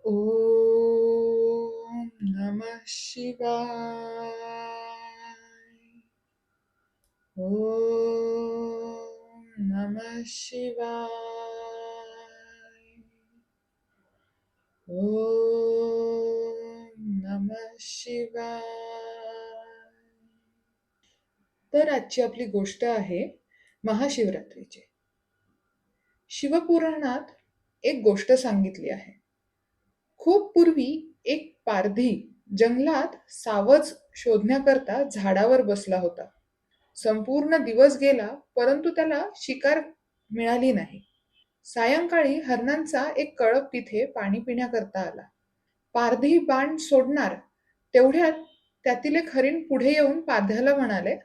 ओम नमः शिवाय. ओम नमः शिवाय. ओम नमः शिवाय. तर आजची आपली गोष्ट आहे महाशिवरात्रीची. शिवपुराणात एक गोष्ट सांगितली आहे. खूप पूर्वी एक पारधी जंगलात सावज शोधण्याकरता झाडावर बसला होता. संपूर्ण दिवस गेला, परंतु त्याला शिकार मिळाली नाही. सायंकाळी हरणांचा एक कळप तिथे पाणी पिण्याकरता आला. पारधी बाण सोडणार तेवढ्यात त्यातील एक हरिण पुढे येऊन पारध्याला म्हणाले,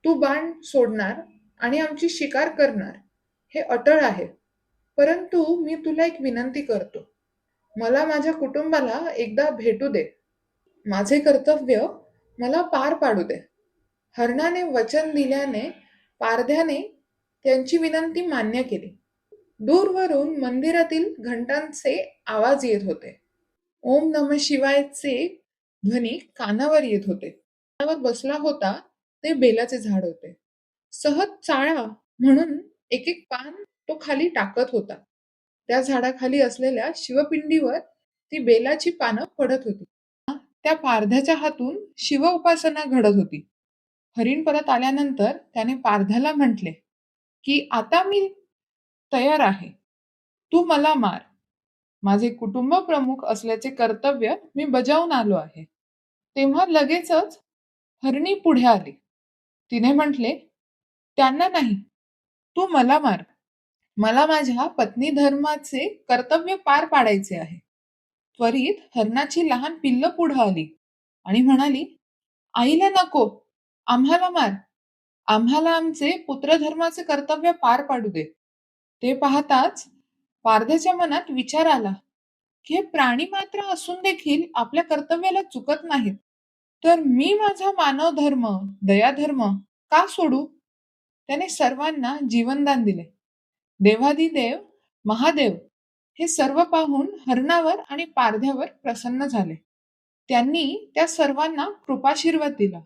तू बाण सोडणार आणि आमची शिकार करणार हे अटळ आहे, परंतु मी तुला एक विनंती करतो. मला माझ्या कुटुंबाला एकदा भेटू दे. माझे कर्तव्य मला पार पाडू दे. हरणाने वचन दिल्याने पारध्याने त्यांची विनंती मान्य केली. दूरवरून मंदिरातील घंटांचे आवाज येत होते. ओम नम शिवायचे ध्वनी कानावर येत होते. त्यावर बसला होता ते बेलाचे झाड होते. सहज चाळा म्हणून एक एक पान तो खाली टाकत होता. त्या झाडाखाली असलेल्या शिवपिंडीवर ती बेलाची पानं पडत होती. त्या पारध्याच्या हातून शिव उपासना घडत होती. हरिण परत आल्यानंतर त्याने पारध्याला म्हटले, की आता मी तयार आहे. तू मला मार. माझे कुटुंब प्रमुख असल्याचे कर्तव्य मी बजावून आलो आहे. तेव्हा लगेचच हरणी पुढे आली. तिने म्हटले, त्यांना नाही, तू मला मार. मला माझ्या पत्नी धर्माचे कर्तव्य पार पाडायचे आहे. त्वरित हरणाची लहान पिल्ल पुढे आली आणि म्हणाली, आईला नको, आम्हाला मार. आम्हाला आमचे पुत्रधर्माचे कर्तव्य पार पाडू दे. ते पाहताच पारध्याच्या मनात विचार आला, की हे प्राणी मात्र असून देखील आपल्या कर्तव्याला चुकत नाहीत, तर मी माझा मानव धर्म, दयाधर्म का सोडू? त्याने सर्वांना जीवनदान दिले. देवाधिदेव महादेव हे सर्व पाहून हरणावर आणि पारध्यावर प्रसन्न झाले. त्यांनी त्या सर्वांना कृपाशीर्वाद दिला,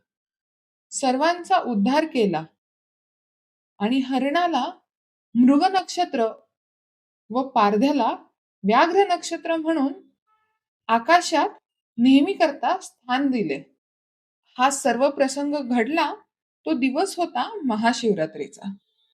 सर्वांचा उद्धार केला आणि हरणाला मृग नक्षत्र व पारध्याला व्याघ्र नक्षत्र म्हणून आकाशात नेहमी करता स्थान दिले. हा सर्व प्रसंग घडला तो दिवस होता महाशिवरात्रीचा.